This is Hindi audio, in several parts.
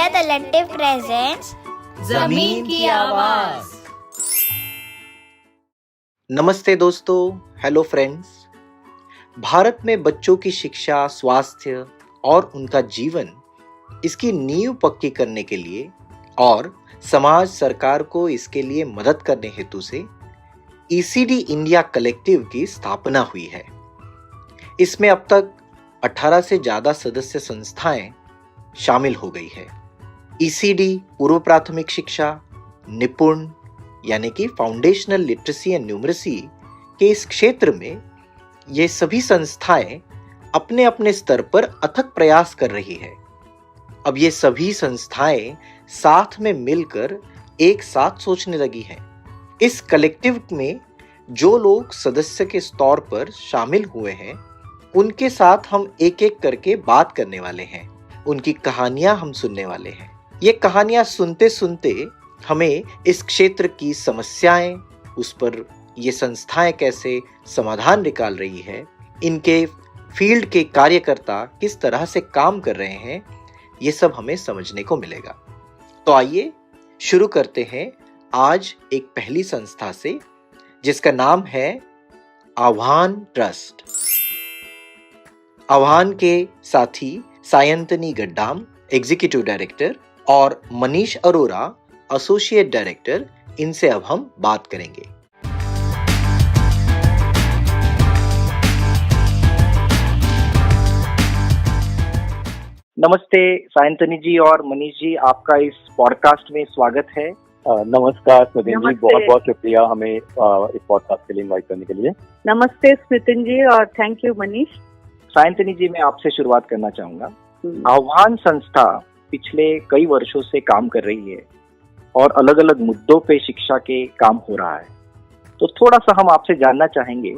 मीडिया कलेक्टिव प्रेजेंट्स जमीन की आवाज। नमस्ते दोस्तों, हेलो फ्रेंड्स। भारत में बच्चों की शिक्षा, स्वास्थ्य और उनका जीवन, इसकी नींव पक्की करने के लिए और समाज सरकार को इसके लिए मदद करने हेतु से ईसीडी इंडिया कलेक्टिव की स्थापना हुई है। इसमें अब तक 18 से ज्यादा सदस्य संस्थाएं शामिल हो गई है। ईसीडी पूर्व प्राथमिक शिक्षा, निपुण यानी कि फाउंडेशनल लिटरेसी एंड न्यूमरेसी के इस क्षेत्र में ये सभी संस्थाएं अपने अपने स्तर पर अथक प्रयास कर रही है। अब ये सभी संस्थाएं साथ में मिलकर एक साथ सोचने लगी हैं। इस कलेक्टिव में जो लोग सदस्य के तौर पर शामिल हुए हैं, उनके साथ हम एक एक करके बात करने वाले हैं। उनकी कहानियां हम सुनने वाले हैं। ये कहानियां सुनते सुनते हमें इस क्षेत्र की समस्याएं, उस पर ये संस्थाएं कैसे समाधान निकाल रही है, इनके फील्ड के कार्यकर्ता किस तरह से काम कर रहे हैं, ये सब हमें समझने को मिलेगा। तो आइए शुरू करते हैं आज एक पहली संस्था से, जिसका नाम है आह्वान ट्रस्ट। आह्वान के साथी सायंतनी गड्डाम, एग्जीक्यूटिव डायरेक्टर, और मनीष अरोरा, एसोसिएट डायरेक्टर, इनसे अब हम बात करेंगे। नमस्ते सायंतनी जी और मनीष जी, आपका इस पॉडकास्ट में स्वागत है। नमस्कार स्मृतिन जी, बहुत बहुत शुक्रिया हमें इस पॉडकास्ट के लिए इनवाइट करने के लिए। नमस्ते स्मृतिन जी और थैंक यू मनीष। सायंतनी जी, मैं आपसे शुरुआत करना चाहूंगा। आह्वान संस्था पिछले कई वर्षों से काम कर रही है और अलग अलग मुद्दों पे शिक्षा के काम हो रहा है। तो थोड़ा सा हम आपसे जानना चाहेंगे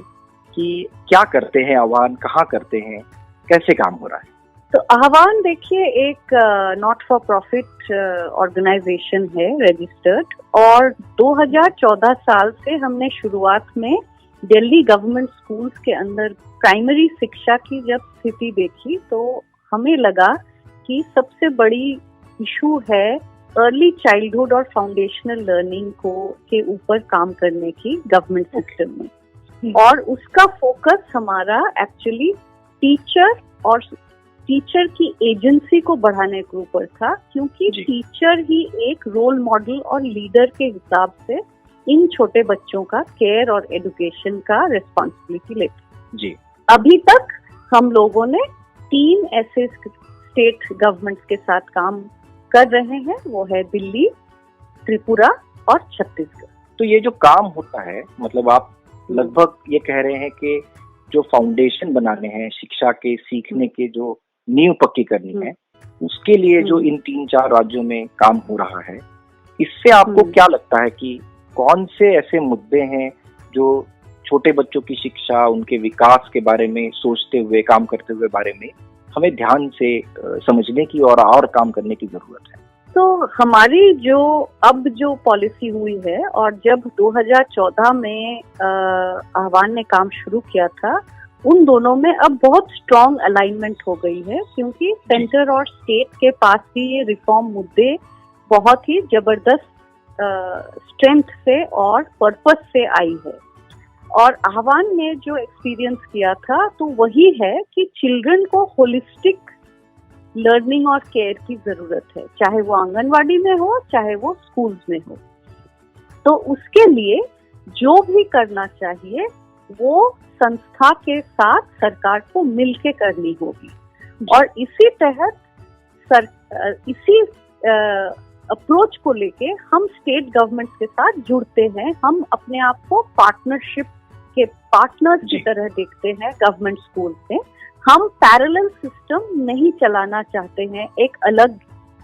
कि क्या करते हैं आह्वान, कहाँ करते हैं, कैसे काम हो रहा है। तो आह्वान देखिए एक नॉट फॉर प्रॉफिट ऑर्गेनाइजेशन है, रजिस्टर्ड, और 2014 साल से हमने शुरुआत में दिल्ली गवर्नमेंट स्कूल्स के अंदर प्राइमरी शिक्षा की जब स्थिति देखी तो हमें लगा कि सबसे बड़ी इशू है अर्ली चाइल्डहुड और फाउंडेशनल लर्निंग को के ऊपर काम करने की गवर्नमेंट सिस्टम में। और उसका फोकस हमारा एक्चुअली टीचर की एजेंसी को बढ़ाने के ऊपर था, क्योंकि टीचर ही एक रोल मॉडल और लीडर के हिसाब से इन छोटे बच्चों का केयर और एजुकेशन का रिस्पॉन्सिबिलिटी लेते जी। अभी तक हम लोगों ने 3 ऐसे स्टेट गवर्नमेंट्स के साथ काम कर रहे हैं, वो है दिल्ली, त्रिपुरा और छत्तीसगढ़। तो ये जो काम होता है, मतलब आप लगभग ये कह रहे हैं कि जो फाउंडेशन बनाने हैं, शिक्षा के सीखने के जो नींव पक्की करनी है, उसके लिए जो इन 3-4 राज्यों में काम हो रहा है, इससे आपको क्या लगता है कि कौन से ऐसे मुद्दे हैं जो छोटे बच्चों की शिक्षा, उनके विकास के बारे में सोचते हुए, काम करते हुए बारे में हमें ध्यान से समझने की और काम करने की जरूरत है? तो हमारी जो पॉलिसी हुई है, और जब 2014 में आह्वान ने काम शुरू किया था, उन दोनों में अब बहुत स्ट्रॉन्ग अलाइनमेंट हो गई है, क्योंकि सेंटर और स्टेट के पास भी ये रिफॉर्म मुद्दे बहुत ही जबरदस्त स्ट्रेंथ से और पर्पस से आई है। और आह्वान ने जो एक्सपीरियंस किया था तो वही है कि चिल्ड्रन को होलिस्टिक लर्निंग और केयर की जरूरत है, चाहे वो आंगनवाड़ी में हो, चाहे वो स्कूल्स में हो। तो उसके लिए जो भी करना चाहिए वो संस्था के साथ सरकार को मिलके करनी होगी। और इसी तहत इसी अप्रोच को लेके हम स्टेट गवर्नमेंट के साथ जुड़ते हैं। हम अपने आप को पार्टनरशिप के पार्टनर्स की तरह देखते हैं गवर्नमेंट स्कूल से। हम पैरेलल सिस्टम नहीं चलाना चाहते हैं एक अलग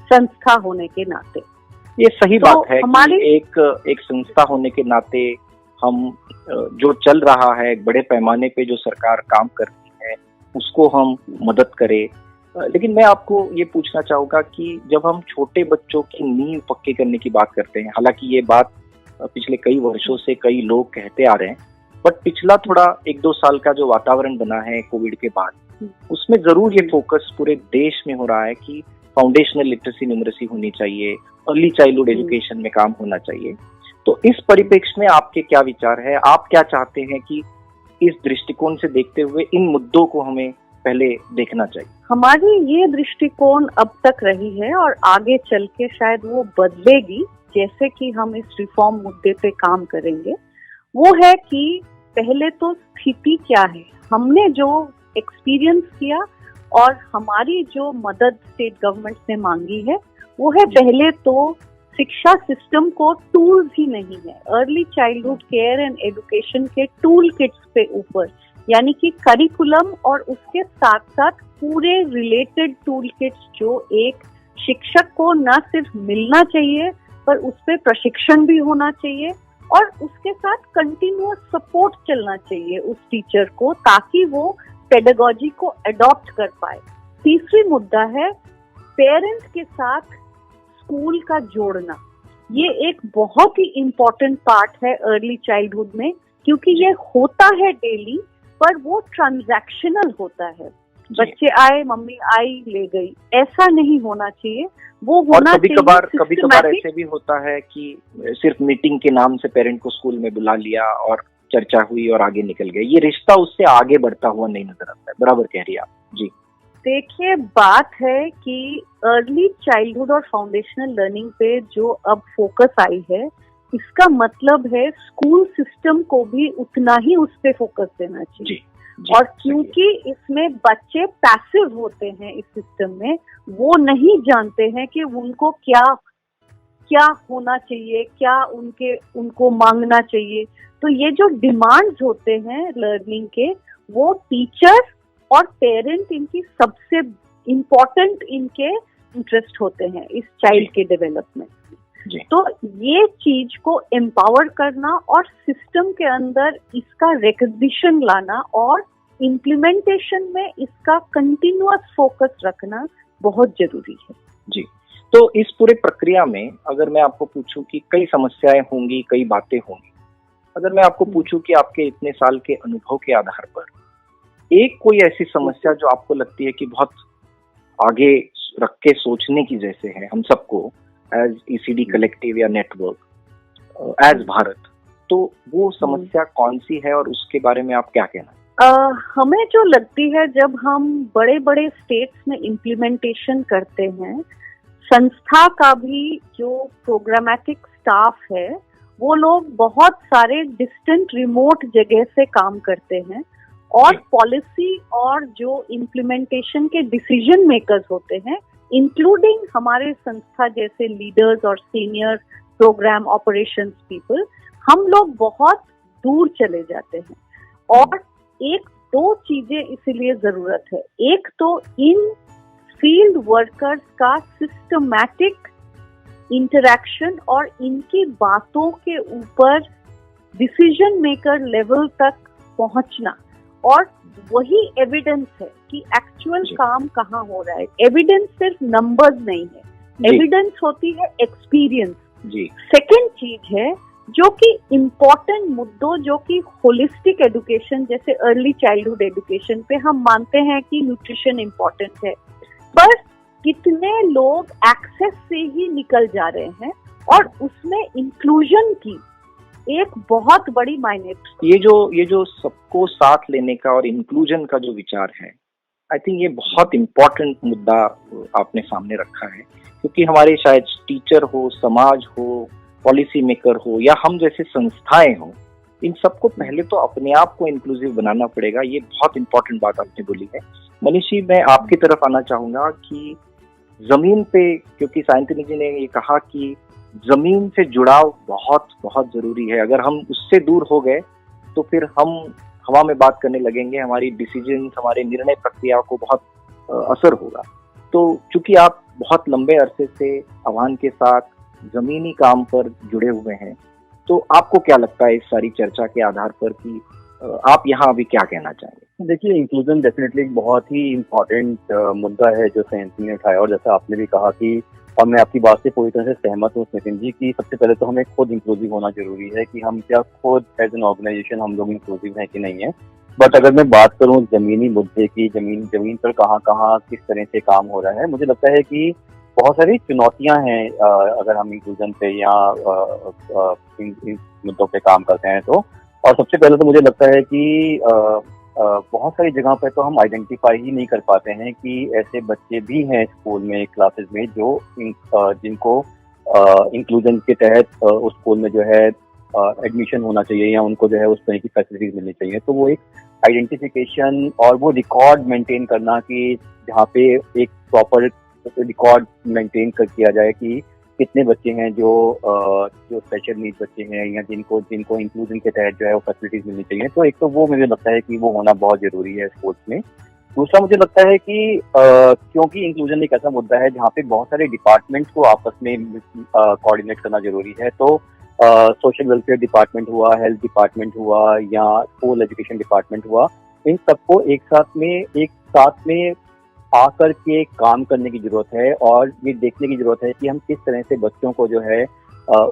संस्था होने के नाते। ये सही बात है कि एक संस्था होने के नाते हम जो चल रहा है बड़े पैमाने पे जो सरकार काम करती है उसको हम मदद करें। लेकिन मैं आपको ये पूछना चाहूँगा कि जब हम छोटे बच्चों की नींव पक्की करने की बात करते हैं, हालांकि ये बात पिछले कई वर्षों से कई लोग कहते आ रहे हैं, बट पिछला थोड़ा 1-2 साल का जो वातावरण बना है कोविड के बाद, उसमें जरूर ये फोकस पूरे देश में हो रहा है कि फाउंडेशनल लिटरेसी न्यूमरेसी होनी चाहिए, अर्ली चाइल्डहुड एजुकेशन में काम होना चाहिए। तो इस परिप्रेक्ष्य में आपके क्या विचार है? आप क्या चाहते हैं कि इस दृष्टिकोण से देखते हुए इन मुद्दों को हमें पहले देखना चाहिए? हमारी ये दृष्टिकोण अब तक रही है और आगे चल के शायद वो बदलेगी, जैसे कि हम इस रिफॉर्म मुद्दे पे काम करेंगे। वो है कि पहले तो स्थिति क्या है, हमने जो एक्सपीरियंस किया और हमारी जो मदद स्टेट गवर्नमेंट ने मांगी है वो है, पहले तो शिक्षा सिस्टम को टूल्स ही नहीं है, early childhood care and education के टूल किट्स पे ऊपर, यानी कि करिकुलम और उसके साथ साथ पूरे रिलेटेड टूल किट्स जो एक शिक्षक को न सिर्फ मिलना चाहिए पर उस पे प्रशिक्षण भी होना चाहिए और उसके साथ कंटिन्यूअस सपोर्ट चलना चाहिए उस टीचर को, ताकि वो पेडागोजी को अडॉप्ट कर पाए। तीसरी मुद्दा है पेरेंट्स के साथ स्कूल का जोड़ना। ये एक बहुत ही इम्पोर्टेंट पार्ट है अर्ली चाइल्डहुड में, क्योंकि ये होता है डेली पर वो ट्रांजैक्शनल होता है। बच्चे आए, मम्मी आई, ले गई, ऐसा नहीं होना चाहिए। वो होना चाहिए कभी कभार ऐसे भी होता है कि सिर्फ मीटिंग के नाम से पेरेंट को स्कूल में बुला लिया और चर्चा हुई और आगे निकल गए, ये रिश्ता उससे आगे बढ़ता हुआ नहीं नजर आता है। बराबर कह रही है आप जी। देखिए, बात है कि अर्ली चाइल्डहुड और फाउंडेशनल लर्निंग पे जो अब फोकस आई है, इसका मतलब है स्कूल सिस्टम को भी उतना ही उस पे फोकस देना चाहिए। जी, और क्योंकि इसमें बच्चे पैसिव होते हैं इस सिस्टम में, वो नहीं जानते हैं कि उनको क्या क्या होना चाहिए, क्या उनको मांगना चाहिए। तो ये जो डिमांड्स होते हैं लर्निंग के, वो टीचर और पेरेंट इनकी सबसे इम्पोर्टेंट इनके इंटरेस्ट होते हैं इस चाइल्ड के डेवलपमेंट में। तो ये चीज को एम्पावर करना और सिस्टम के अंदर इसका रिकग्निशन लाना और इम्प्लीमेंटेशन में इसका कंटिन्यूअस फोकस रखना बहुत जरूरी है। जी, तो इस पूरे प्रक्रिया में अगर मैं आपको पूछूं कि कई समस्याएं होंगी, कई बातें होंगी, अगर मैं आपको पूछूं कि आपके इतने साल के अनुभव के आधार पर एक कोई ऐसी समस्या जो आपको लगती है कि बहुत आगे रख के सोचने की जैसे है हम सबको एज ईसीडी कलेक्टिव या नेटवर्क एज भारत, तो वो समस्या कौन सी है और उसके बारे में आप क्या कहना? हमें जो लगती है, जब हम बड़े बड़े स्टेट्स में इम्प्लीमेंटेशन करते हैं, संस्था का भी जो प्रोग्रामेटिक स्टाफ है वो लोग बहुत सारे डिस्टेंट रिमोट जगह से काम करते हैं और पॉलिसी और जो इम्प्लीमेंटेशन के डिसीजन मेकर्स होते हैं, इंक्लूडिंग हमारे संस्था जैसे लीडर्स और सीनियर प्रोग्राम ऑपरेशंस पीपल, हम लोग बहुत दूर चले जाते हैं। और एक दो चीजें इसीलिए जरूरत है, एक तो इन फील्ड वर्कर्स का सिस्टमैटिक इंटरैक्शन और इनकी बातों के ऊपर डिसीजन मेकर लेवल तक पहुंचना, और वही एविडेंस है कि एक्चुअल काम कहाँ हो रहा है। एविडेंस सिर्फ नंबर्स नहीं है, एविडेंस होती है एक्सपीरियंस। सेकंड चीज है जो कि इम्पोर्टेंट मुद्दों, जो कि होलिस्टिक एजुकेशन जैसे अर्ली चाइल्डहुड एजुकेशन पे हम मानते हैं कि न्यूट्रिशन इम्पोर्टेंट है, पर कितने लोग एक्सेस से ही निकल जा रहे हैं और उसमें इंक्लूजन की एक बहुत बड़ी मायने। ये जो सबको साथ लेने का और इंक्लूजन का जो विचार है, आई थिंक ये बहुत इम्पोर्टेंट मुद्दा आपने सामने रखा है, क्योंकि हमारे शायद टीचर हो, समाज हो, पॉलिसी मेकर हो या हम जैसे संस्थाएं हो, इन सबको पहले तो अपने आप को इंक्लूसिव बनाना पड़ेगा। ये बहुत इंपॉर्टेंट बात आपने बोली है। मनीषी, मैं आपकी तरफ आना चाहूंगा कि जमीन पे, क्योंकि साइंटिस्ट जी ने ये कहा कि जमीन से जुड़ाव बहुत बहुत जरूरी है। अगर हम उससे दूर हो गए तो फिर हम हवा में बात करने लगेंगे, हमारी डिसीजन, हमारे निर्णय प्रक्रिया को बहुत असर होगा। तो चूंकि आप बहुत लंबे अरसे से आह्वान के साथ जमीनी काम पर जुड़े हुए हैं, तो आपको क्या लगता है इस सारी चर्चा के आधार पर कि आप यहाँ अभी क्या कहना चाहेंगे? देखिए, इंक्लूजन डेफिनेटली एक बहुत ही इम्पोर्टेंट मुद्दा है जो साइंटिस्ट ने उठाया, और जैसा आपने भी कहा कि, और मैं आपकी बात से पूरी तरह से सहमत हूँ नितिन जी, कि सबसे पहले तो हमें खुद इंक्लूसिव होना जरूरी है कि हम क्या खुद एज एन ऑर्गेनाइजेशन हम लोग इंक्लूसिव हैं कि नहीं है। बट अगर मैं बात करूं जमीनी मुद्दे की, जमीन पर कहाँ किस तरह से काम हो रहा है, मुझे लगता है कि बहुत सारी चुनौतियां हैं अगर हम इंक्लूजन पे या इन मुद्दों पे काम करते हैं तो। और सबसे पहले तो मुझे लगता है कि बहुत सारी जगह पर तो हम आइडेंटिफाई ही नहीं कर पाते हैं कि ऐसे बच्चे भी हैं स्कूल में, क्लासेस में, जो जिनको इंक्लूजन के तहत उस स्कूल में जो है एडमिशन होना चाहिए या उनको जो है उस तरह की फैसिलिटीज मिलनी चाहिए। तो वो एक आइडेंटिफिकेशन और वो रिकॉर्ड मेंटेन करना कि जहाँ पे एक प्रॉपर रिकॉर्ड मेंटेन कर किया जाए कि कितने बच्चे हैं जो स्पेशल नीड बच्चे हैं या जिनको इंक्लूजन के तहत जो है वो फैसिलिटीज मिलनी चाहिए। तो एक तो वो मुझे लगता है कि वो होना बहुत जरूरी है स्पोर्ट्स में। दूसरा मुझे लगता है कि क्योंकि इंक्लूजन एक ऐसा मुद्दा है जहाँ पे बहुत सारे डिपार्टमेंट्स को आपस में कोऑर्डिनेट करना जरूरी है। तो सोशल वेलफेयर डिपार्टमेंट हुआ, हेल्थ डिपार्टमेंट हुआ या स्कूल एजुकेशन डिपार्टमेंट हुआ, इन सबको एक साथ में आकर के काम करने की जरूरत है और ये देखने की जरूरत है कि हम किस तरह से बच्चों को जो है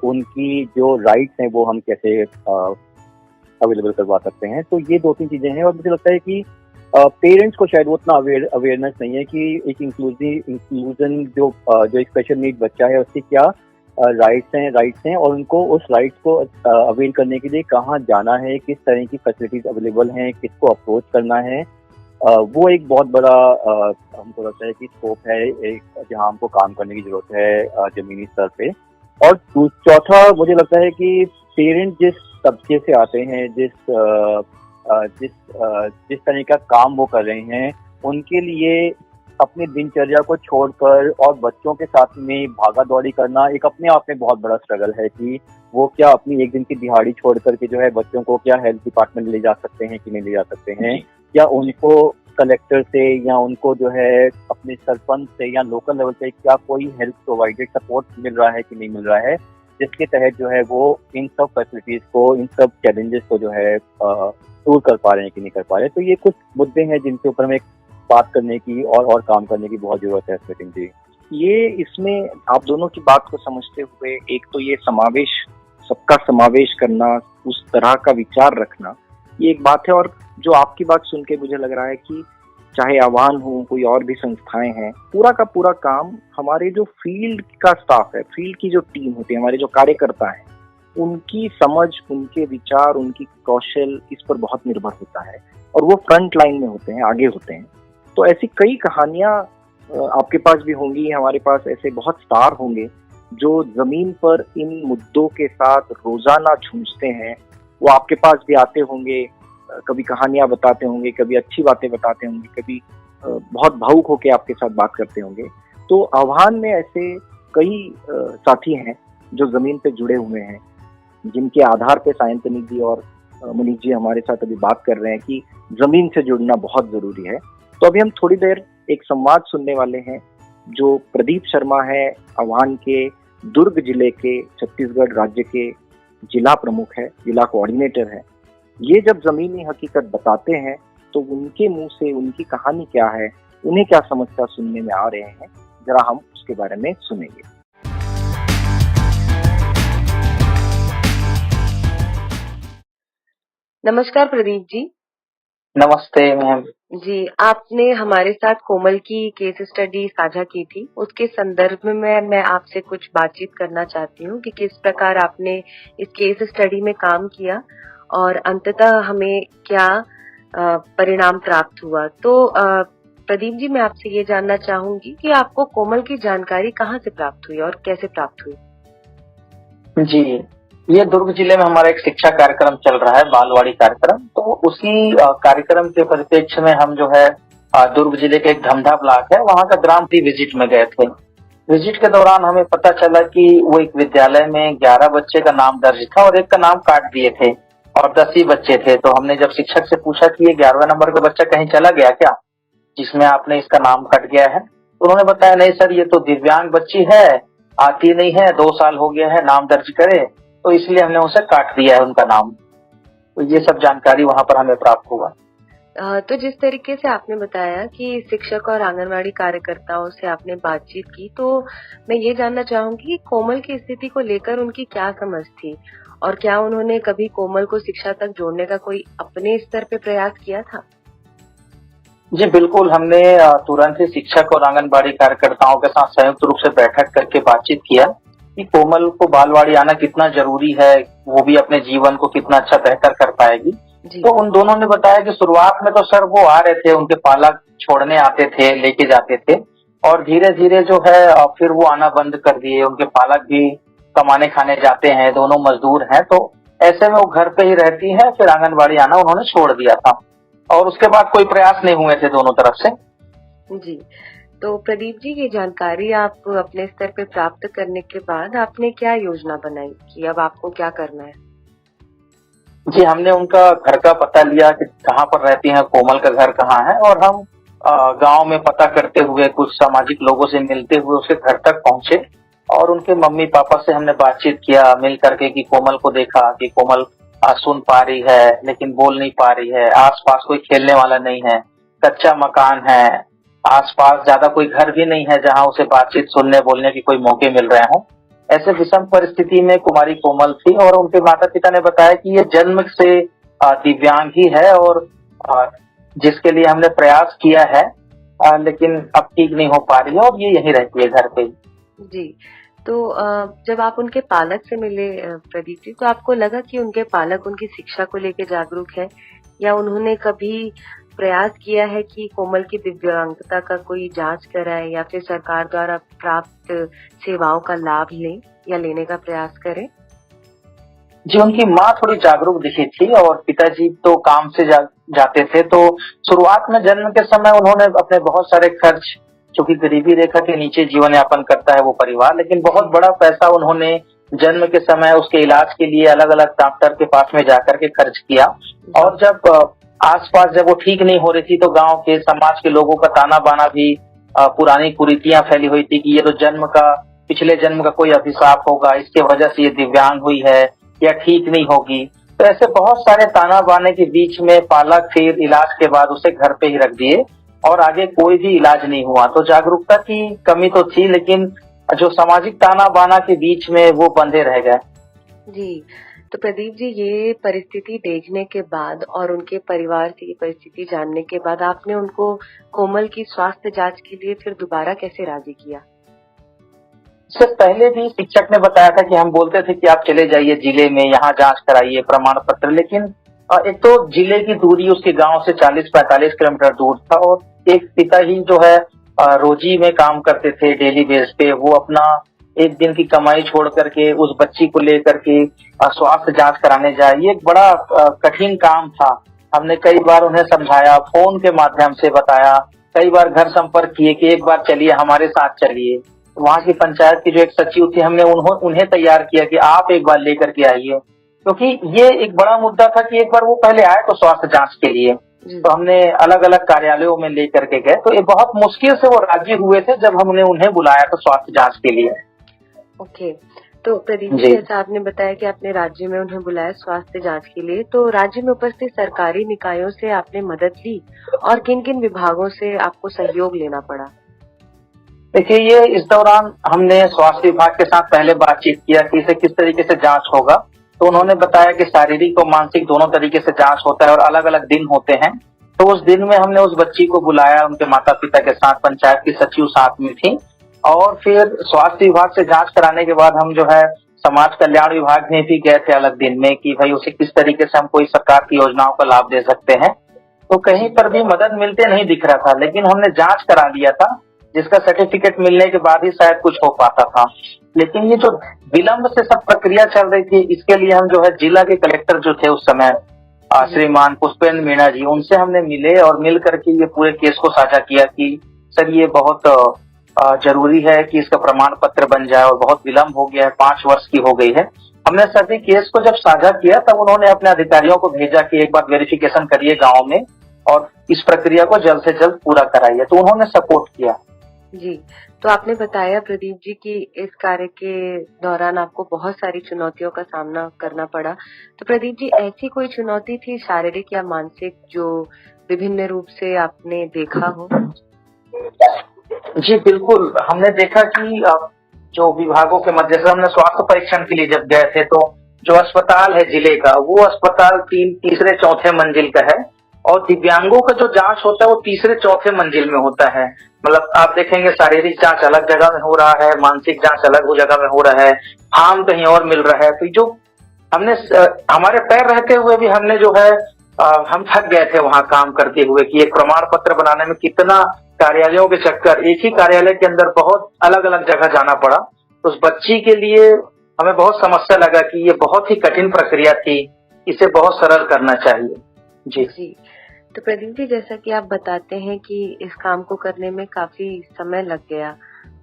उनकी जो राइट्स हैं वो हम कैसे अवेलेबल करवा सकते हैं। तो ये 2-3 चीजें हैं और मुझे लगता है कि पेरेंट्स को शायद वो उतना अवेयरनेस नहीं है कि एक इंक्लूजन जो एक स्पेशल नीड बच्चा है उसकी क्या राइट्स हैं और उनको उस राइट्स को अवेल करने के लिए कहाँ जाना है, किस तरह की फैसिलिटीज अवेलेबल हैं, किसको अप्रोच करना है, वो एक बहुत बड़ा हमको लगता है कि स्कोप है एक जहाँ हमको काम करने की जरूरत है जमीनी स्तर पे। और चौथा मुझे लगता है कि पेरेंट जिस तबके से आते हैं, जिस तरह का काम वो कर रहे हैं, उनके लिए अपनी दिनचर्या को छोड़कर और बच्चों के साथ में भागा दौड़ी करना एक अपने आप में बहुत बड़ा स्ट्रगल है कि वो क्या अपनी एक दिन की दिहाड़ी छोड़ करके जो है बच्चों को क्या हेल्थ डिपार्टमेंट ले जा सकते हैं कि नहीं ले जा सकते हैं, या उनको कलेक्टर से या उनको जो है अपने सरपंच से या लोकल लेवल पे क्या कोई हेल्थ प्रोवाइडेड सपोर्ट मिल रहा है कि नहीं मिल रहा है, जिसके तहत जो है वो इन सब फैसिलिटीज को, इन सब चैलेंजेस को जो है दूर कर पा रहे हैं कि नहीं कर पा रहे हैं। तो ये कुछ मुद्दे हैं जिनके ऊपर हमें बात करने की और काम करने की बहुत जरूरत है सचिन जी। ये इसमें आप दोनों की बात को समझते हुए एक तो ये सबका समावेश करना, उस तरह का विचार रखना, ये एक बात है। और जो आपकी बात सुन के मुझे लग रहा है कि चाहे आह्वान हो, कोई और भी संस्थाएं हैं, पूरा का पूरा काम हमारे जो फील्ड का स्टाफ है, फील्ड की जो टीम होती है, हमारे जो कार्यकर्ता हैं, उनकी समझ, उनके विचार, उनकी कौशल इस पर बहुत निर्भर होता है और वो फ्रंट लाइन में होते हैं, आगे होते हैं। तो ऐसी कई कहानियां आपके पास भी होंगी, हमारे पास ऐसे बहुत स्टार होंगे जो जमीन पर इन मुद्दों के साथ रोजाना जूझते हैं। वो आपके पास भी आते होंगे, कभी कहानियां बताते होंगे, कभी अच्छी बातें बताते होंगे, कभी बहुत भावुक होके आपके साथ बात करते होंगे। तो आह्वान में ऐसे कई साथी हैं जो जमीन पे जुड़े हुए हैं, जिनके आधार पे सायंतनी जी और मनीष जी हमारे साथ अभी बात कर रहे हैं कि जमीन से जुड़ना बहुत जरूरी है। तो अभी हम थोड़ी देर एक संवाद सुनने वाले हैं जो प्रदीप शर्मा है, आह्वान के दुर्ग जिले के, छत्तीसगढ़ राज्य के जिला प्रमुख है, जिला कोऑर्डिनेटर है। ये जब जमीनी हकीकत बताते हैं तो उनके मुंह से उनकी कहानी क्या है, उन्हें क्या समस्या सुनने में आ रहे हैं, जरा हम उसके बारे में सुनेंगे। नमस्कार प्रदीप जी। नमस्ते मैम जी, आपने हमारे साथ कोमल की केस स्टडी साझा की थी, उसके संदर्भ में मैं आपसे कुछ बातचीत करना चाहती हूँ कि किस प्रकार आपने इस केस स्टडी में काम किया और अंततः हमें क्या परिणाम प्राप्त हुआ। तो प्रदीप जी, मैं आपसे ये जानना चाहूंगी कि आपको कोमल की जानकारी कहाँ से प्राप्त हुई और कैसे प्राप्त हुई? जी, ये दुर्ग जिले में हमारा एक शिक्षा कार्यक्रम चल रहा है, बालवाड़ी कार्यक्रम। तो उसी कार्यक्रम के परिप्रेक्ष्य में हम जो है दुर्ग जिले के एक धमधा ब्लॉक है, वहाँ का ग्राम की विजिट में गए थे। विजिट के दौरान हमें पता चला कि वो एक विद्यालय में 11 बच्चे का नाम दर्ज था और एक का नाम काट दिए थे और 10 ही बच्चे थे। तो हमने जब शिक्षक से पूछा कि ये 11वें नंबर का बच्चा कहीं चला गया क्या, जिसमें आपने इसका नाम कट गया है? तो उन्होंने बताया नहीं सर, ये तो दिव्यांग बच्ची है, आती नहीं है, 2 साल हो गया है नाम दर्ज करे, तो इसलिए हमने उसे काट दिया है उनका नाम। तो ये सब जानकारी वहाँ पर हमें प्राप्त हुआ। तो जिस तरीके से आपने बताया कि शिक्षक और आंगनवाड़ी कार्यकर्ताओं से आपने बातचीत की, तो मैं ये जानना चाहूंगी कि कोमल की स्थिति को लेकर उनकी क्या समझ थी और क्या उन्होंने कभी कोमल को शिक्षा तक जोड़ने का कोई अपने स्तर पे प्रयास किया था? जी बिल्कुल, हमने तुरंत ही शिक्षक और आंगनबाड़ी कार्यकर्ताओं के साथ संयुक्त रूप से बैठक करके बातचीत किया कि कोमल को बालवाड़ी आना कितना जरूरी है, वो भी अपने जीवन को कितना अच्छा बेहतर कर पाएगी। जी। तो उन दोनों ने बताया कि शुरुआत में तो सर वो आ रहे थे, उनके पालक छोड़ने आते थे, लेके जाते थे, और धीरे धीरे जो है फिर वो आना बंद कर दिए। उनके पालक भी कमाने खाने जाते हैं, दोनों मजदूर हैं, तो ऐसे में वो घर पे ही रहती है। फिर आंगनबाड़ी आना उन्होंने छोड़ दिया था और उसके बाद कोई प्रयास नहीं हुए थे दोनों तरफ से। जी, तो प्रदीप जी, ये जानकारी आप अपने स्तर पे प्राप्त करने के बाद आपने क्या योजना बनाई कि अब आपको क्या करना है? जी, हमने उनका घर का पता लिया कि कहाँ पर रहती हैं, कोमल का घर कहाँ है, और हम गांव में पता करते हुए कुछ सामाजिक लोगों से मिलते हुए उसके घर तक पहुंचे और उनके मम्मी पापा से हमने बातचीत किया मिल करके कि कोमल को देखा कि कोमल सुन पा रही है लेकिन बोल नहीं पा रही है, आसपास कोई खेलने वाला नहीं है, कच्चा मकान है, आसपास ज्यादा कोई घर भी नहीं है जहां उसे बातचीत सुनने बोलने के कोई मौके मिल रहे हों। ऐसे विषम परिस्थिति में कुमारी कोमल थी और उनके माता पिता ने बताया कि ये जन्म से दिव्यांग ही है और जिसके लिए हमने प्रयास किया है लेकिन अब ठीक नहीं हो पा रही है और ये यहीं रहती है घर पे। जी, तो जब आप उनके पालक से मिले प्रदीप जी, तो आपको लगा कि उनके पालक उनकी शिक्षा को लेकर जागरूक है, या उन्होंने कभी प्रयास किया है कि कोमल की दिव्यांगता का कोई जांच कराए या फिर सरकार द्वारा प्राप्त सेवाओं का लाभ लें या लेने का प्रयास करें? जी, उनकी माँ थोड़ी जागरूक दिखी थी और पिताजी तो काम से जाते थे। तो शुरुआत में जन्म के समय उन्होंने अपने बहुत सारे खर्च, चूंकि गरीबी रेखा के नीचे जीवन यापन करता है वो परिवार, लेकिन बहुत बड़ा पैसा उन्होंने जन्म के समय उसके इलाज के लिए अलग अलग डॉक्टर के पास में जाकर के खर्च किया। और जब आसपास जब वो ठीक नहीं हो रही थी तो गांव के समाज के लोगों का ताना बाना भी, पुरानी कुरीतियां फैली हुई थी कि ये तो पिछले जन्म का कोई अभिशाप होगा, इसके वजह से ये दिव्यांग हुई है या ठीक नहीं होगी। तो ऐसे बहुत सारे ताना बाने के बीच में पालक फिर इलाज के बाद उसे घर पे ही रख दिए और आगे कोई भी इलाज नहीं हुआ। तो जागरूकता की कमी तो थी लेकिन जो सामाजिक ताना बाना के बीच में वो बंधे रह गए। जी, तो प्रदीप जी, ये परिस्थिति देखने के बाद और उनके परिवार से ये परिस्थिति जानने के बाद आपने उनको कोमल की स्वास्थ्य जांच के लिए फिर दोबारा कैसे राजी किया? इससे पहले भी शिक्षक ने बताया था कि हम बोलते थे कि आप चले जाइए जिले में, यहाँ जांच कराइए, प्रमाण पत्र, लेकिन एक तो जिले की दूरी उसके गांव से 40-45 किलोमीटर दूर था और एक पिता ही जो है रोजी में काम करते थे डेली बेस पे, वो अपना एक दिन की कमाई छोड़ करके उस बच्ची को लेकर के स्वास्थ्य जांच कराने जाए, ये एक बड़ा कठिन काम था। हमने कई बार उन्हें समझाया, फोन के माध्यम से बताया, कई बार घर संपर्क किए कि एक बार चलिए, हमारे साथ चलिए। वहाँ की पंचायत की जो एक सचिव थी, हमने उन्हें तैयार किया कि आप एक बार लेकर के आइए, क्योंकि ये एक बड़ा मुद्दा था कि एक बार वो पहले आए तो स्वास्थ्य जांच के लिए। तो हमने अलग अलग कार्यालयों में लेकर के गए, तो ये बहुत मुश्किल से वो राजी हुए थे जब हमने उन्हें बुलाया था स्वास्थ्य जांच के लिए। ओके, तो प्रदीप जी, जैसा आपने बताया कि आपने राज्य में उन्हें बुलाया स्वास्थ्य जांच के लिए, तो राज्य में उपस्थित सरकारी निकायों से आपने मदद ली और किन किन विभागों से आपको सहयोग लेना पड़ा? देखिए, ये इस दौरान हमने स्वास्थ्य विभाग के साथ पहले बातचीत किया कि इसे किस तरीके से जांच होगा। तो उन्होंने बताया कि शारीरिक और मानसिक दोनों तरीके से जांच होता है और अलग अलग दिन होते हैं। तो उस दिन में हमने उस बच्ची को बुलाया, उनके माता पिता के साथ, पंचायत की सचिव साथ में थी, और फिर स्वास्थ्य विभाग से जांच कराने के बाद हम जो है समाज कल्याण विभाग में भी गए थे अलग दिन में कि भाई उसे किस तरीके से हम कोई सरकार की योजनाओं का लाभ दे सकते हैं। तो कहीं पर भी मदद मिलते नहीं दिख रहा था, लेकिन हमने जांच करा लिया था जिसका सर्टिफिकेट मिलने के बाद ही शायद कुछ हो पाता था। लेकिन ये जो विलंब से सब प्रक्रिया चल रही थी, इसके लिए हम जो है जिला के कलेक्टर जो थे उस समय श्रीमान पुष्पेंद्र मीणा जी, उनसे हमने मिले और मिल करके ये पूरे केस को साझा किया कि सर ये बहुत जरूरी है कि इसका प्रमाण पत्र बन जाए और बहुत विलंब हो गया है, 5 वर्ष की हो गई है। हमने सभी केस को जब साझा किया तब उन्होंने अपने अधिकारियों को भेजा कि एक बार वेरिफिकेशन करिए गाँव में और इस प्रक्रिया को जल्द से जल्द पूरा कराइए। तो उन्होंने सपोर्ट किया। जी, तो आपने बताया प्रदीप जी कि इस कार्य के दौरान आपको बहुत सारी चुनौतियों का सामना करना पड़ा। तो प्रदीप जी, ऐसी कोई चुनौती थी शारीरिक या मानसिक जो विभिन्न रूप से आपने देखा हो? जी बिल्कुल, हमने देखा कि जो विभागों के मध्य से हमने स्वास्थ्य परीक्षण के लिए जब गए थे तो जो अस्पताल है जिले का, वो अस्पताल तीसरे चौथे मंजिल का है, और दिव्यांगों का जो जांच होता है वो तीसरे चौथे मंजिल में होता है। मतलब आप देखेंगे शारीरिक जांच अलग जगह में हो रहा है, मानसिक जांच अलग जगह में हो रहा है, फार्म कहीं और मिल रहा है। तो जो हमने हमारे पैर रहते हुए भी हमने जो है हम थक गए थे वहां काम करते हुए कि एक प्रमाण पत्र बनाने में कितना कार्यालयों के चक्कर, एक ही कार्यालय के अंदर बहुत अलग अलग जगह जाना पड़ा। तो उस बच्ची के लिए हमें बहुत समस्या लगा कि ये बहुत ही कठिन प्रक्रिया थी, इसे बहुत सरल करना चाहिए। जी। तो प्रदीप जी, जैसा कि आप बताते हैं कि इस काम को करने में काफी समय लग गया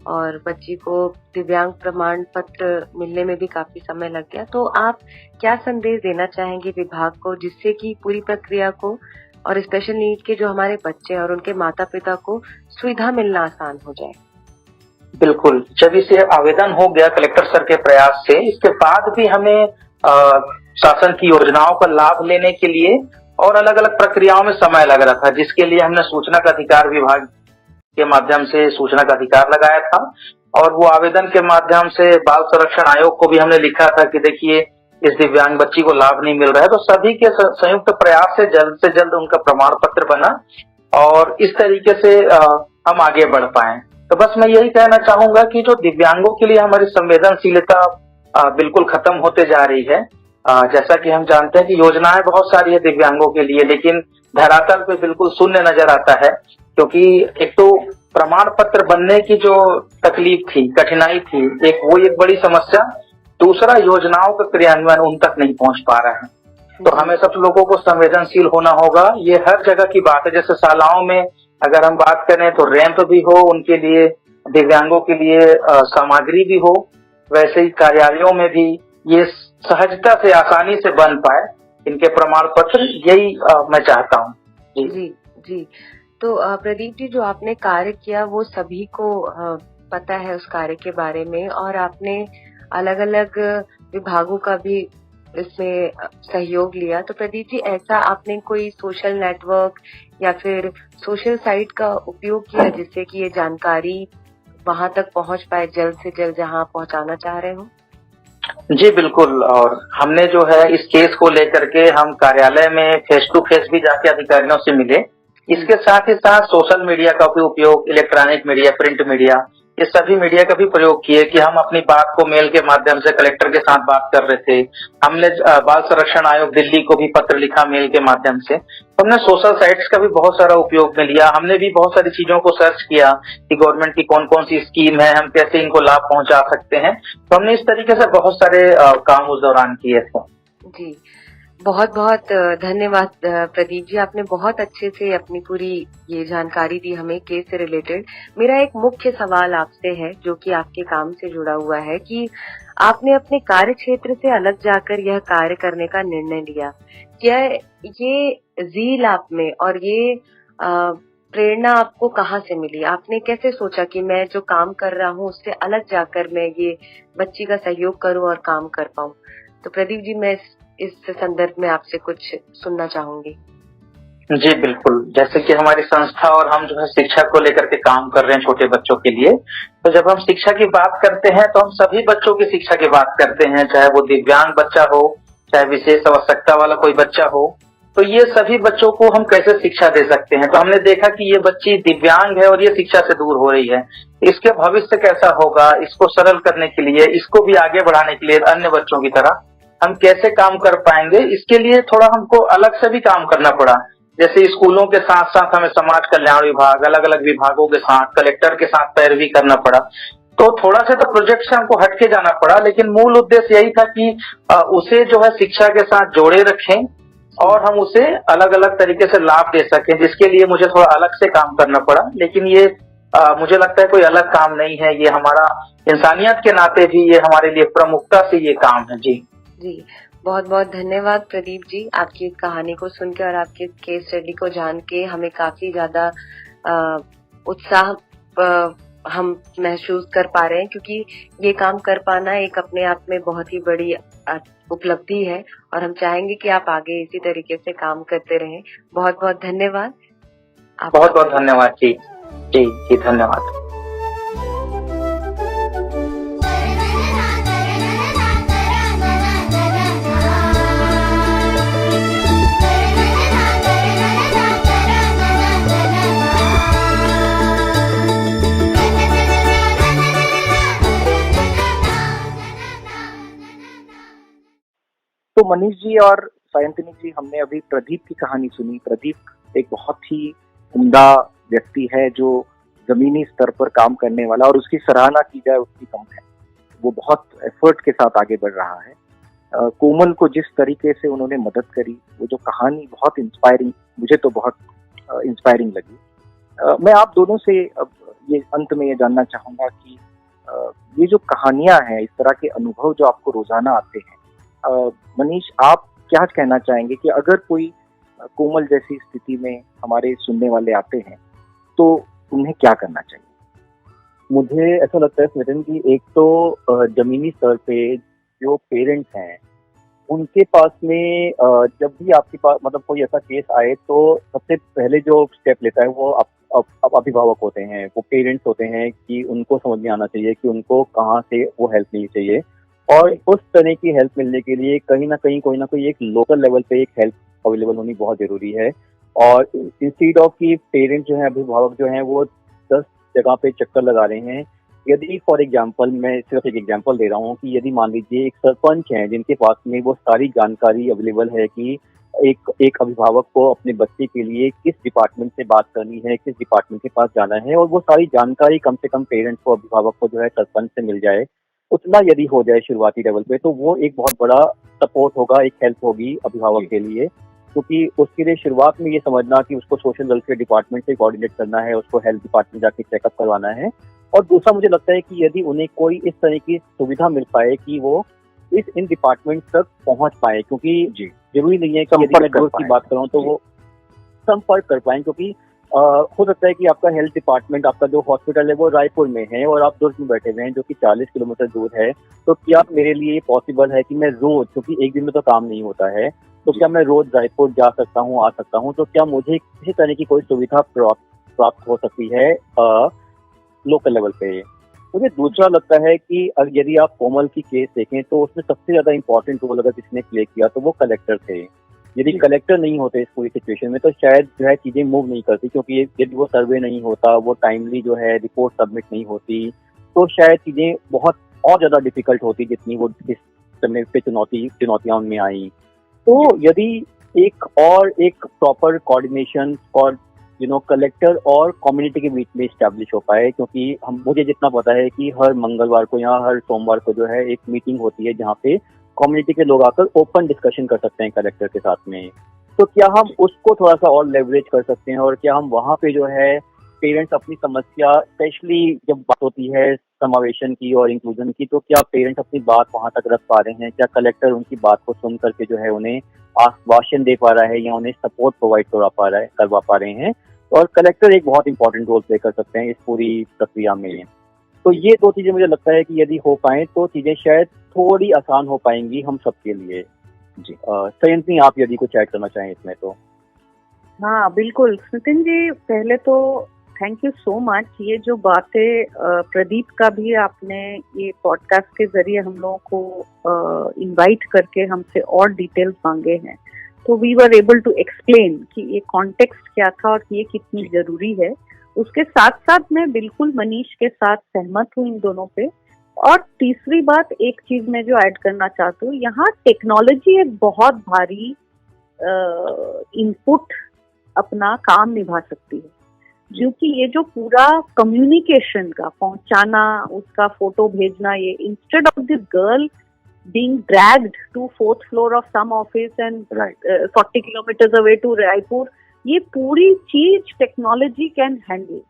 और बच्ची को दिव्यांग प्रमाण पत्र मिलने में भी काफी समय लग गया, तो आप क्या संदेश देना चाहेंगे विभाग को, जिससे कि पूरी प्रक्रिया को और स्पेशल नीड के जो हमारे बच्चे और उनके माता पिता को सुविधा मिलना आसान हो जाए? बिल्कुल, जब इसे आवेदन हो गया कलेक्टर सर के प्रयास से, इसके बाद भी हमें शासन की योजनाओं का लाभ लेने के लिए और अलग अलग प्रक्रियाओं में समय लग रहा था, जिसके लिए हमने सूचना का अधिकार विभाग के माध्यम से सूचना का अधिकार लगाया था, और वो आवेदन के माध्यम से बाल संरक्षण आयोग को भी हमने लिखा था कि देखिए इस दिव्यांग बच्ची को लाभ नहीं मिल रहा है। तो सभी के संयुक्त प्रयास से जल्द उनका प्रमाण पत्र बना और इस तरीके से हम आगे बढ़ पाए। तो बस मैं यही कहना चाहूंगा कि जो दिव्यांगों के लिए हमारी संवेदनशीलता बिल्कुल खत्म होते जा रही है। जैसा कि हम जानते हैं कि योजनाएं बहुत सारी है दिव्यांगों के लिए, लेकिन धरातल पे बिल्कुल शून्य नजर आता है, क्योंकि एक तो प्रमाण पत्र बनने की जो तकलीफ थी, कठिनाई थी, एक बड़ी समस्या, दूसरा योजनाओं का क्रियान्वयन उन तक नहीं पहुंच पा रहा है। तो हमें सब लोगों को संवेदनशील होना होगा। ये हर जगह की बात है, जैसे शालाओं में अगर हम बात करें तो रैंप भी हो उनके लिए, दिव्यांगों के लिए सामग्री भी हो, वैसे ही कार्यालयों में भी ये सहजता से आसानी से बन पाए इनके प्रमाण पत्र, यही मैं चाहता हूँ। जी। तो प्रदीप जी, जो आपने कार्य किया वो सभी को पता है उस कार्य के बारे में, और आपने अलग अलग विभागों का भी इसमें सहयोग लिया। तो प्रदीप जी, ऐसा आपने कोई सोशल नेटवर्क या फिर सोशल साइट का उपयोग किया जिससे कि ये जानकारी वहां तक पहुंच पाए जल्द से जल्द जहां पहुंचाना चाह रहे हो? जी बिल्कुल, और हमने जो है इस केस को लेकर के हम कार्यालय में फेस टू फेस भी जाके अधिकारियों से मिले। इसके साथ ही साथ सोशल मीडिया का भी उपयोग, इलेक्ट्रॉनिक मीडिया, प्रिंट मीडिया, ये सभी मीडिया का भी प्रयोग किए कि हम अपनी बात को मेल के माध्यम से कलेक्टर के साथ बात कर रहे थे। हमने बाल संरक्षण आयोग दिल्ली को भी पत्र लिखा मेल के माध्यम से। हमने सोशल साइट्स का भी बहुत सारा उपयोग में लिया। हमने भी बहुत सारी चीजों को सर्च किया कि गवर्नमेंट की कौन कौन सी स्कीम है, हम कैसे इनको लाभ पहुंचा सकते हैं। तो हमने इस तरीके से बहुत सारे काम उस दौरान किए थे। जी, बहुत बहुत धन्यवाद प्रदीप जी, आपने बहुत अच्छे से अपनी पूरी ये जानकारी दी हमें केस से रिलेटेड। मेरा एक मुख्य सवाल आपसे है जो कि आपके काम से जुड़ा हुआ है कि आपने अपने कार्य क्षेत्र से अलग जाकर यह कार्य करने का निर्णय लिया। क्या ये ज़ील आप में और ये प्रेरणा आपको कहाँ से मिली? आपने कैसे सोचा कि मैं जो काम कर रहा हूँ उससे अलग जाकर मैं ये बच्ची का सहयोग करूँ और काम कर पाऊँ? तो प्रदीप जी, मैं इस संदर्भ में आपसे कुछ सुनना चाहूंगी। जी बिल्कुल, जैसे कि हमारी संस्था और हम जो है शिक्षा को लेकर के काम कर रहे हैं छोटे बच्चों के लिए, तो जब हम शिक्षा की बात करते हैं तो हम सभी बच्चों की शिक्षा की बात करते हैं, चाहे वो दिव्यांग बच्चा हो, चाहे विशेष आवश्यकता वाला कोई बच्चा हो। तो ये सभी बच्चों को हम कैसे शिक्षा दे सकते हैं? तो हमने देखा कि ये बच्ची दिव्यांग है और ये शिक्षा से दूर हो रही है, इसके भविष्य कैसा होगा, इसको सरल करने के लिए, इसको भी आगे बढ़ाने के लिए अन्य बच्चों की तरह हम कैसे काम कर पाएंगे, इसके लिए थोड़ा हमको अलग से भी काम करना पड़ा। जैसे स्कूलों के साथ साथ हमें समाज कल्याण विभाग, अलग अलग विभागों के साथ, कलेक्टर के साथ पैरवी करना पड़ा। तो थोड़ा सा तो प्रोजेक्ट से हमको हटके जाना पड़ा, लेकिन मूल उद्देश्य यही था कि उसे जो है शिक्षा के साथ जोड़े रखें और हम उसे अलग अलग तरीके से लाभ दे सकें, जिसके लिए मुझे थोड़ा अलग से काम करना पड़ा। लेकिन ये मुझे लगता है कोई अलग काम नहीं है, ये हमारा इंसानियत के नाते भी ये हमारे लिए प्रमुखता से ये काम है। जी, बहुत बहुत धन्यवाद प्रदीप जी। आपकी इस कहानी को सुन के और आपके केस स्टडी को जान के हमें काफी ज्यादा उत्साह हम महसूस कर पा रहे हैं, क्योंकि ये काम कर पाना एक अपने आप में बहुत ही बड़ी उपलब्धि है और हम चाहेंगे कि आप आगे इसी तरीके से काम करते रहें। बहुत बहुत धन्यवाद। बहुत बहुत धन्यवाद जी धन्यवाद। तो मनीष जी और सायंतिनी जी, हमने अभी प्रदीप की कहानी सुनी। प्रदीप एक बहुत ही उम्दा व्यक्ति है जो जमीनी स्तर पर काम करने वाला, और उसकी सराहना की जाए उतनी कम है। वो बहुत एफर्ट के साथ आगे बढ़ रहा है। कोमल को जिस तरीके से उन्होंने मदद करी, वो जो कहानी बहुत इंस्पायरिंग, मुझे तो बहुत इंस्पायरिंग लगी। मैं आप दोनों से अब ये अंत में ये जानना चाहूंगा कि ये जो कहानियां हैं, इस तरह के अनुभव जो आपको रोजाना आते हैं, मनीष, आप क्या कहना चाहेंगे कि अगर कोई कोमल जैसी स्थिति में हमारे सुनने वाले आते हैं तो उन्हें क्या करना चाहिए? मुझे ऐसा लगता है स्मितन की एक तो जमीनी स्तर पे जो पेरेंट्स हैं उनके पास में जब भी आपके पास मतलब कोई ऐसा केस आए तो सबसे पहले जो स्टेप लेता है वो अभिभावक होते हैं, वो पेरेंट्स होते हैं कि उनको समझ में आना चाहिए कि उनको कहाँ से वो हेल्प मिलनी चाहिए। और उस तरह की हेल्प मिलने के लिए कहीं ना कहीं कोई ना कोई एक लोकल लेवल पे एक हेल्प अवेलेबल होनी बहुत जरूरी है। और इंस्टीड ऑफ कि पेरेंट्स जो हैं, अभिभावक जो हैं, वो 10 जगह पे चक्कर लगा रहे हैं। यदि फॉर एग्जांपल, मैं सिर्फ एक एग्जांपल दे रहा हूँ कि यदि मान लीजिए एक सरपंच हैं जिनके पास में वो सारी जानकारी अवेलेबल है कि एक अभिभावक को अपने बच्चे के लिए किस डिपार्टमेंट से बात करनी है, किस डिपार्टमेंट के पास जाना है, और वो सारी जानकारी कम से कम पेरेंट्स को, अभिभावक को जो है सरपंच से मिल जाए, उतना यदि हो जाए शुरुआती लेवल पे, तो वो एक बहुत बड़ा सपोर्ट होगा, एक हेल्प होगी अभिभावक के लिए। क्योंकि उसके लिए शुरुआत में ये समझना कि उसको सोशल वेलफेयर डिपार्टमेंट से कोऑर्डिनेट करना है, उसको हेल्थ डिपार्टमेंट जाके चेकअप करवाना है। और दूसरा, मुझे लगता है कि यदि उन्हें कोई इस तरह की सुविधा मिल पाए कि वो इन डिपार्टमेंट तक पहुंच पाए, क्योंकि जरूरी नहीं है कि यदि मैं दूर की बात करूं तो वो संपर्क कर पाए, क्योंकि हो सकता है कि आपका हेल्थ डिपार्टमेंट, आपका जो हॉस्पिटल है वो रायपुर में है और आप दुर्ग में बैठे हुए हैं जो कि 40 किलोमीटर दूर है। तो क्या मेरे लिए पॉसिबल है कि मैं रोज, क्योंकि एक दिन में तो काम नहीं होता है, तो क्या मैं रोज रायपुर जा सकता हूँ, आ सकता हूँ? तो क्या मुझे किसी तरह की कोई सुविधा प्राप्त हो सकती है लोकल लेवल पे? मुझे दूसरा लगता है कि यदि आप कोमल की केस देखें तो उसमें सबसे ज्यादा इंपॉर्टेंट रोल अगर किसने प्ले किया तो वो कलेक्टर थे। यदि कलेक्टर नहीं होते इस पूरी सिचुएशन में तो शायद जो है चीजें मूव नहीं करती, क्योंकि यदि वो सर्वे नहीं होता, वो टाइमली जो है रिपोर्ट सबमिट नहीं होती, तो शायद चीजें बहुत और ज्यादा डिफिकल्ट होती जितनी वो इस समय पे चुनौतियां उनमें आई। तो यदि एक प्रॉपर कोऑर्डिनेशन और कलेक्टर और कम्युनिटी के बीच में स्टैब्लिश हो पाए, क्योंकि मुझे जितना पता है कि हर मंगलवार को या हर सोमवार को जो है एक मीटिंग होती है जहाँ पे कम्युनिटी के लोग आकर ओपन डिस्कशन कर सकते हैं कलेक्टर के साथ में। तो क्या हम उसको थोड़ा सा और लेवरेज कर सकते हैं, और क्या हम वहाँ पे जो है पेरेंट्स अपनी समस्या, स्पेशली जब बात होती है समावेशन की और इंक्लूजन की, तो क्या पेरेंट्स अपनी बात वहाँ तक रख पा रहे हैं? क्या कलेक्टर उनकी बात को सुन करके जो है उन्हें आश्वासन दे पा रहा है या उन्हें सपोर्ट प्रोवाइड करवा पा रहे हैं? और कलेक्टर एक बहुत इंपॉर्टेंट रोल प्ले कर सकते हैं इस पूरी प्रक्रिया में। तो ये दो चीजें मुझे लगता है कि यदि हो पाए तो चीजें शायद थोड़ी आसान हो पाएंगी हम सबके लिए। जी संयंती, आप यदि कुछ ऐड करना चाहें इसमें तो। हाँ बिल्कुल नितिन जी, पहले तो थैंक यू सो मच। ये जो बातें प्रदीप का भी आपने ये पॉडकास्ट के जरिए हम लोगों को इनवाइट करके हमसे और डिटेल्स मांगे हैं, तो we were able to explain कि ये कॉन्टेक्स्ट क्या था और ये कितनी जरूरी है। उसके साथ साथ मैं बिल्कुल मनीष के साथ सहमत हूँ इन दोनों पे। और तीसरी बात, एक चीज मैं जो ऐड करना चाहती हूँ, यहाँ टेक्नोलॉजी एक बहुत भारी इनपुट अपना काम निभा सकती है, क्योंकि ये जो पूरा कम्युनिकेशन का पहुंचाना, उसका फोटो भेजना, ये instead of this girl being dragged to 4th floor of some office and 40 kilometers away to Raipur, ये पूरी चीज technology can handle.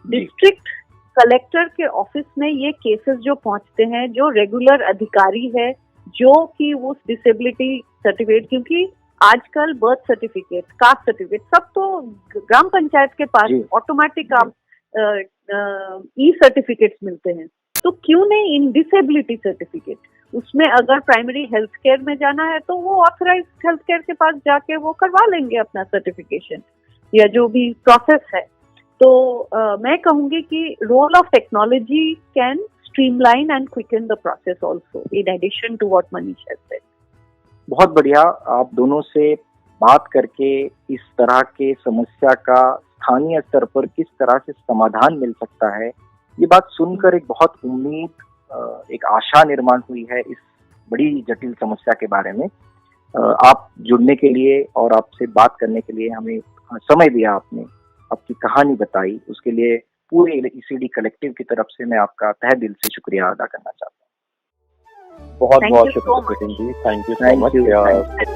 District collector के ऑफिस में ये केसेस जो पहुंचते हैं, जो रेगुलर अधिकारी है जो कि उस डिसेबिलिटी सर्टिफिकेट, क्योंकि आजकल बर्थ सर्टिफिकेट, कास्ट सर्टिफिकेट सब तो ग्राम पंचायत के पास ऑटोमेटिक आप ई सर्टिफिकेट्स मिलते हैं, तो क्यों नहीं इन डिसेबिलिटी सर्टिफिकेट? उसमें अगर प्राइमरी हेल्थ केयर में जाना है तो वो ऑथराइज हेल्थ केयर के पास जाके वो करवा लेंगे अपना सर्टिफिकेशन या जो भी प्रोसेस है। तो मैं कहूंगी कि role of technology can streamline and quicken the process also, in addition to what Manish has said. बहुत बढ़िया, आप दोनों से बात करके इस तरह के समस्या का स्थानीय स्तर पर किस तरह से समाधान मिल सकता है, ये बात सुनकर एक बहुत उम्मीद, एक आशा निर्माण हुई है इस बड़ी जटिल समस्या के बारे में। आप जुड़ने के लिए और आपसे बात करने के लिए हमें समय दिया आपने, आपकी कहानी बताई, उसके लिए पूरे ECD कलेक्टिव की तरफ से मैं आपका तहे दिल से शुक्रिया अदा करना चाहता हूँ। बहुत Thank बहुत you so शुक्रिया much. Sachin ji, thank you so Thank much. you, thank you.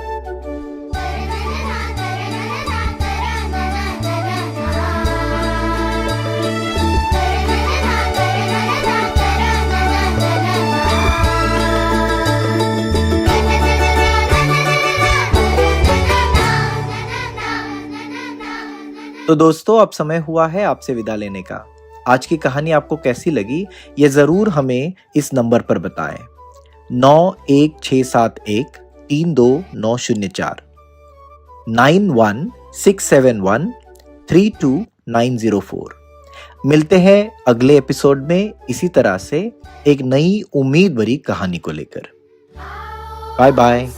तो दोस्तों, अब समय हुआ है आपसे विदा लेने का। आज की कहानी आपको कैसी लगी ये जरूर हमें इस नंबर पर बताएं, 91671 32904 9167132904। मिलते हैं अगले एपिसोड में इसी तरह से एक नई उम्मीद भरी कहानी को लेकर। Bye bye.